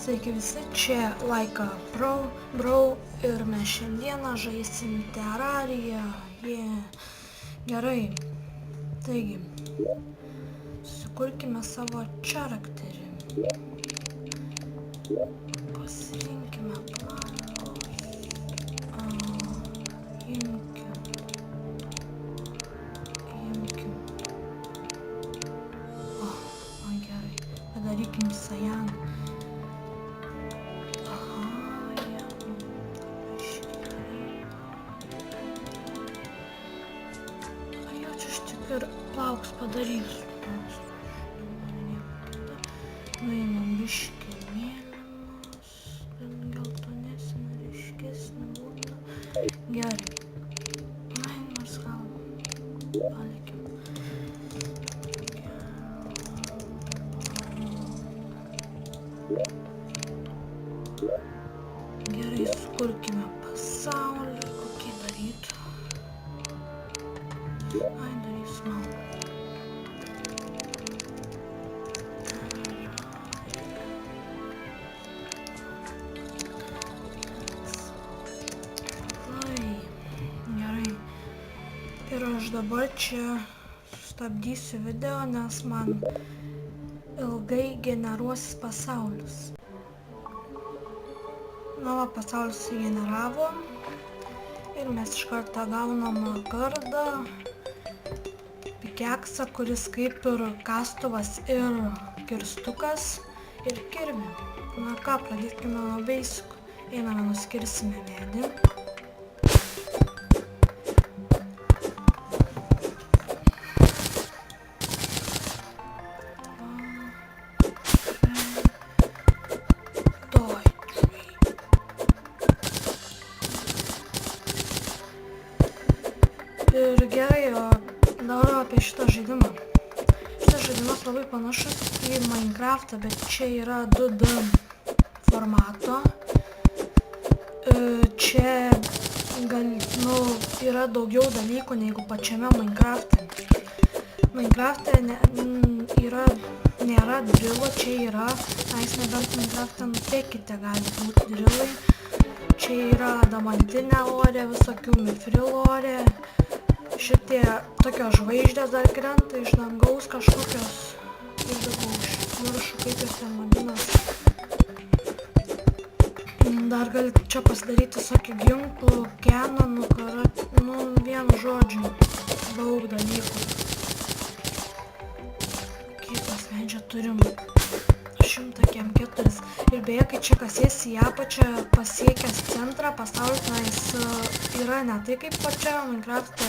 Sveiki visi, čia Laika Brau ir mes šiandieną žaisim Terrariją. Gerai, taigi, sukurkime savo charakterį. Pasirinkime planus. Imkim. Gerai, padarykim Sajan. Ir plauks padarysiu. Nuimam biškį mėlynos, geltonesnė, ryškesnė būtų. Gerai. Nors gal palikim. Gerai, sukurkime pasaulį, kokį darytų. Darys man. Gerai. Ir aš dabar čia sustabdysiu video, nes man ilgai generuosis pasaulis. Na, pasaulis generavo. Ir mes iš karto gaunam gardą. Pikeksą, kuris kaip ir kastuvas ir kirstukas ir kirvį. Na ką, pradėkime nuo beisikų. Einame, nuskirsime medį. Ir gerai, dabar apie šitą žaidimą. Šitas žaidimas labai panašus į Minecraftą, bet čia yra 2D formato. Čia yra daugiau dalykų negu pačiame Minecraft'e. Minecraft'e nėra drilo, čia yra, nebent Minecraft'e nupėkite gali būti drilai. Čia yra adamantinė orė, visokių mifril orė. Šitie tokios žvaigždės dar krenta iš dangaus kažkokios, iš viršų, kaip jos ten vadinasi. Dar galite čia pasidaryti visokių ginklų, kenonų, vienu žodžiu, daug dalykų. Kiek mes medžio turim? 104. Ir beje, kai čia kasiesi į apačią, pasiekęs centrą, pasaulis yra ne tai kaip pačia Minecraft'e,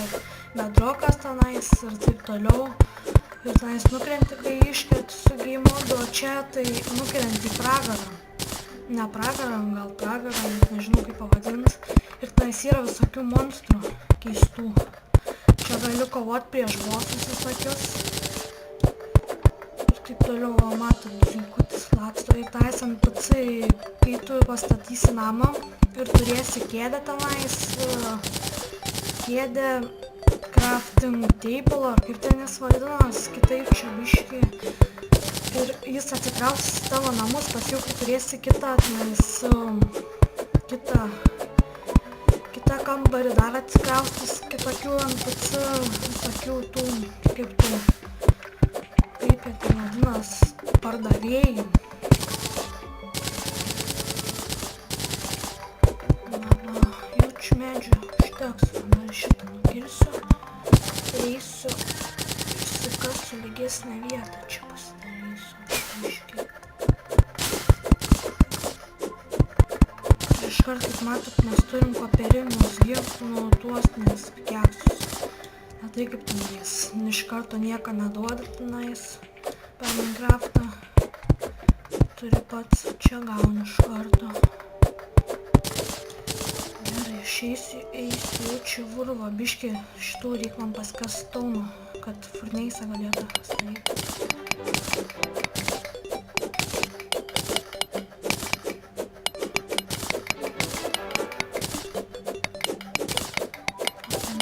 bedrokas tenais ir taip toliau. Ir tenais nukrenti, kai iškrenti su game modu, o čia tai nukrenti į pragarą. Ne pragarą, gal pragarą, nežinau kaip pavadinti. Ir tenais yra visokių monstrų keistų. Čia gali kovoti prieš bossus visokius. Ir taip toliau, matom, žinkutis laksto. Ir tais NPC, kai tu pastatysi namą ir turėsi kėdę tenais, kėdę crafting table, ar kaip ten jis vadinas, kitaip čia biškį. Ir jis atsikraus tavo namus, paskui kai turėsi kitą kambarį dar atsikraustis kitokių NPC, visokių tų, kaip jie ten vadinas, pardavėjų. Jaučiu medžių, užteks, dar šitą nukirsiu, eisiu, išsikasiu lygesnę vietą, čia pasidarysiu. Iškart, kaip matot, mes turim popierinius tuos pikeksus. Ne tai kaip tenais, iš karto nieko neduoda tenais per Minecraftą. Turi pats, čia gauni iš karto. Gerai, išeisiu, jaučiu vurvą, biškį šitų reik man paskast stauno, kad furneisą galėtų pasidaryti.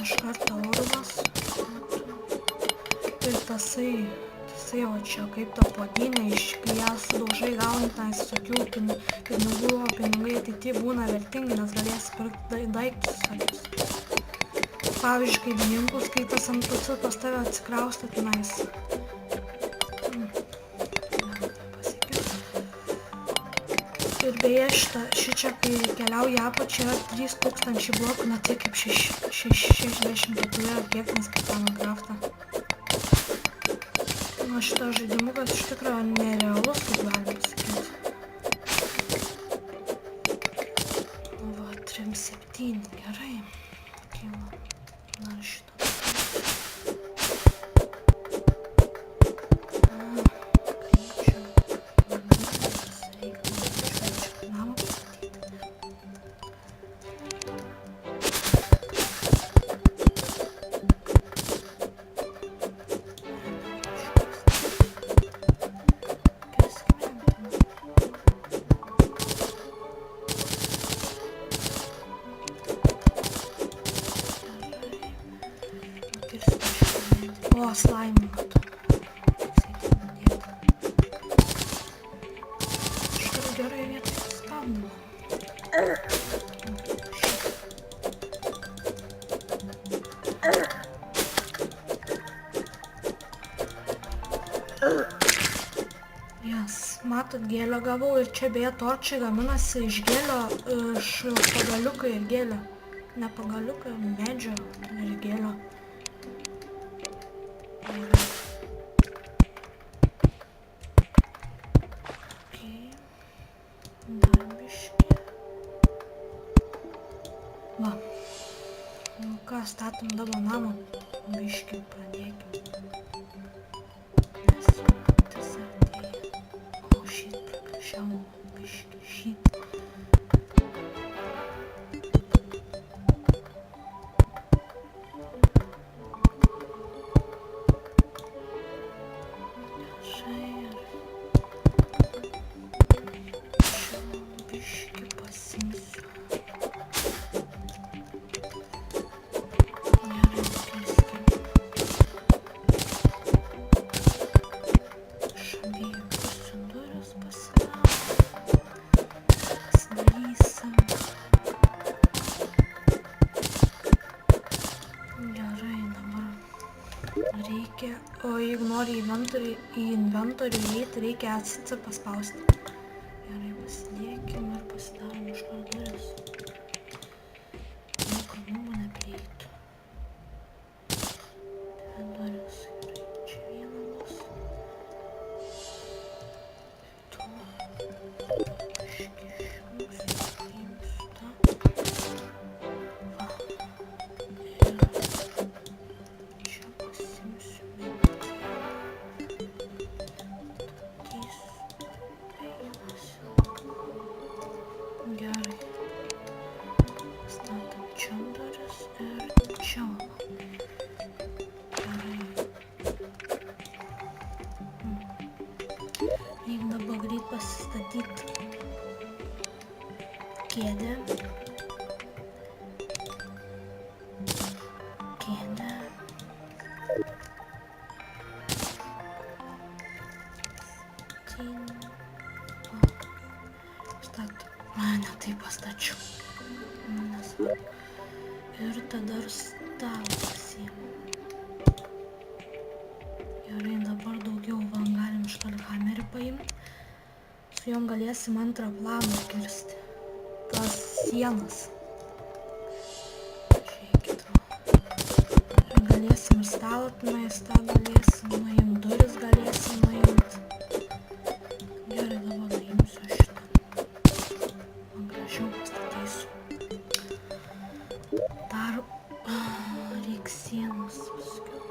Iš karto urvas. Ir tasai toksai, o čia kaip ta puodynė, kai ją sudaužai gauni tenais visokių pinigų, o pinigai ateityje būna vertingi, nes galėsi pirkti daiktus visokius. Pavyzdžiui, kai ginklus, kai tas NPC pas tave atsikrausto tenais. Ir beje, šičia, kai keliauja apačią, yra 3000 blokų, ne tiek kaip 64 ar kiek, nes kaip tą Minecraftą. Nu, šitas žaidimukas iš tikrųjų nerealus, kaip galima pasakyti. Va, 3-7, gerai. Dar šitą. O, slaimą matau. Kažkur gerai vietoj spavdama. Matot, gėlio gavau ir čia beje torčiai gaminasi iš gėlio, iš pagaliuko ir gėlio. Ne pagaliuko, medžio ir gėlio. Dar biškį. Va. Nu ką, statom dabar namą. Biškį pradėkim. Nes tas artėja. O šit prakašiau. Biškį šit. Reikia, o jeigu nori į inventorių įeiti, reikia ACC paspausti. Gerai, pasidėkim ir pasidarom iš kur duris. Nieko mums neprieitų. Dvi duris, gerai, čia viena bus. Tu, biškį išjungsiu, paimsiu tą. Va. Gerai. Statom čia duris ir čia. Gerai. Reikia dabar greit pasistatyti kėdę. Ne, taip pastačiau. Nesvarbu. Ir tada ir stalą pasiėmė. Gerai, dabar daugiau galim iškart hamerį paimti. Su jom galėsim antrą planą kirsti. Tas sienas. Žiūrėkit. Ir galėsim ir stalą tenais, tą galėsim nuimti, duris galėsim nuimti. Gerai, dabar nuimsiu šitą. Gražiau pastatysiu. Dar reikia sienos paskiau.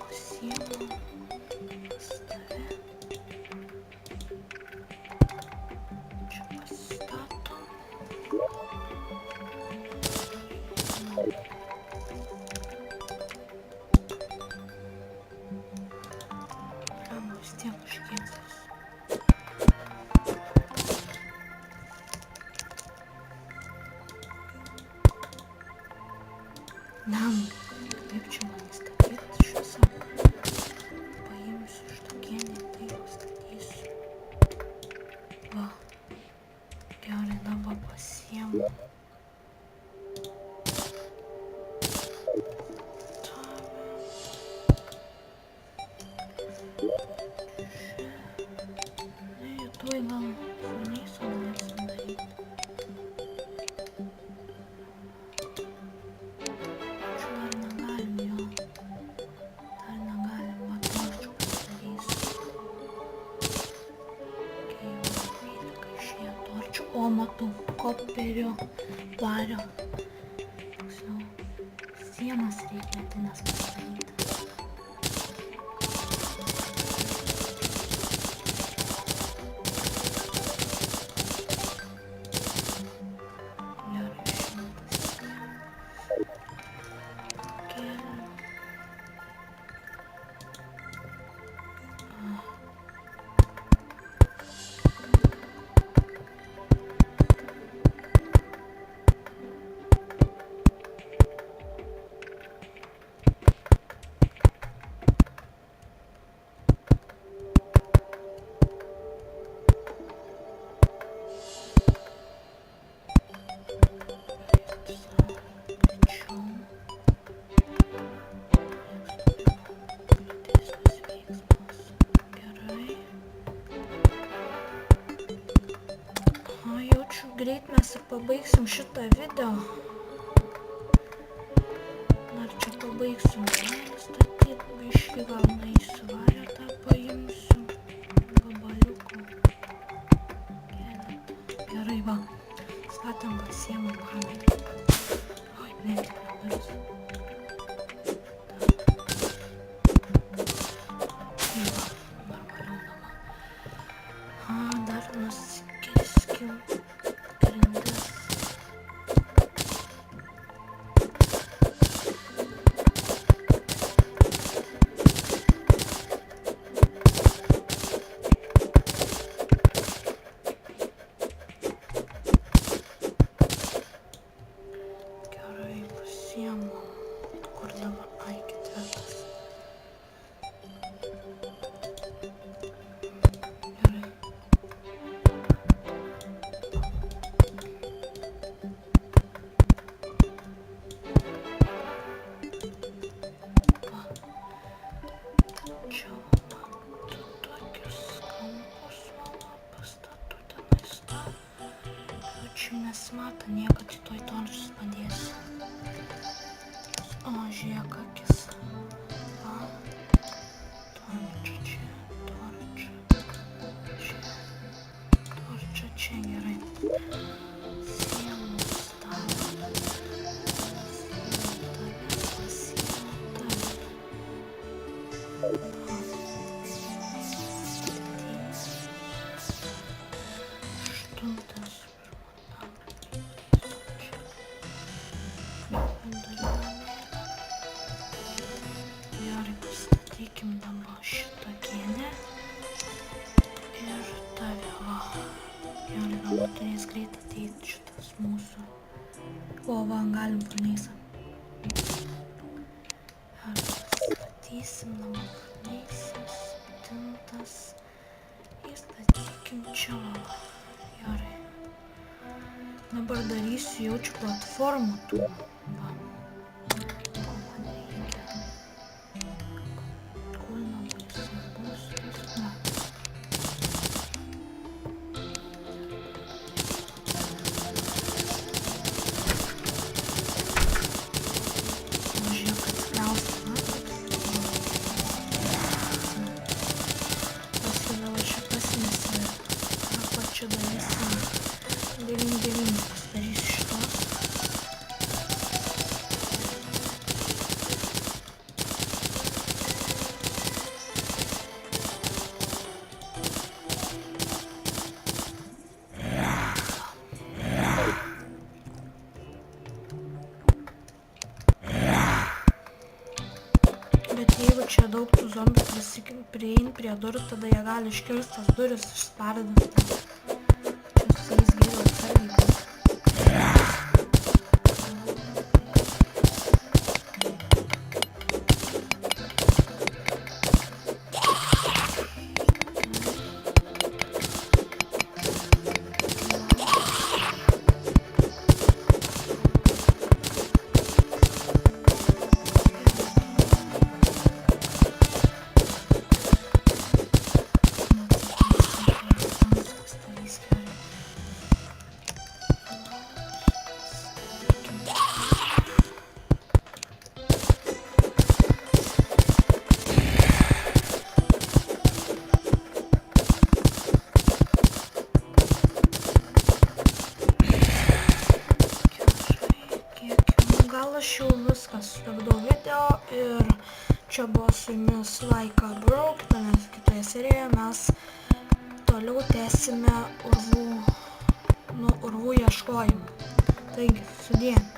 Pasiemu pas tave. Čia pasistatom. Vis tiek užkėtis. Nam, kaip čia man Tuoj gal furnyso norėsim daryti. Čia dar negalim jo. Dar negalim, va torčių pasidarysiu. Kai jau 12 išėjo torčių. O, matau, koperio, vario. Tiksliau, sienas reikia medines pasidaryti. Greit mes ir pabaigsim šitą video. Dar čia pabaigsim statyti, biškį gal nueisiu varę tą paimsiu. Gabaliukų. Keletą. Gerai, va. Statom pasiemu kamerą. Oi, netikėlės. Tai va, normaliau nama. Dar nusikirskiu. Kur dabar? Ai, ketvirtas. Gerai. Va. Čia matau tokius kampus, pastatu tenais tą. Čia nesimato niekad, tuoj torčius padėsiu. O, žiūrėk, akis. Va. Torčia čia, torčia čia. Torčia čia, gerai. Sienų stalą. Pasiemu tave. Aštuntas. Gerai, pastatykim dabar šitą kėdę ir tave, va. Gerai, dabar turės greit ateiti šitas mūsų. O, va, galim furnyzą. Gerai, pastatysim dabar furnyzą, septintas. Įstatykim čia, va. Gerai. Dabar darysiu jaučiu platformą tų. Va. Ko man reikia? Kur labai svarbus tas? Va. Žiūrėk, kad tikriausiai, pasidavo čia pasimesi. Arba čia darysim 9-9 pasidarysiu šitos. Bet jeigu čia daug tų zombių priein prie durų, tada jie gali iškirst tas duris, išspardinti. Čia su jais geriau atsargiai. viskas, sustabdau video ir čia buvo su jumis Laika Bro, kitoje serijoje mes toliau tęsime urvų ieškojimą. Taigi, sudie.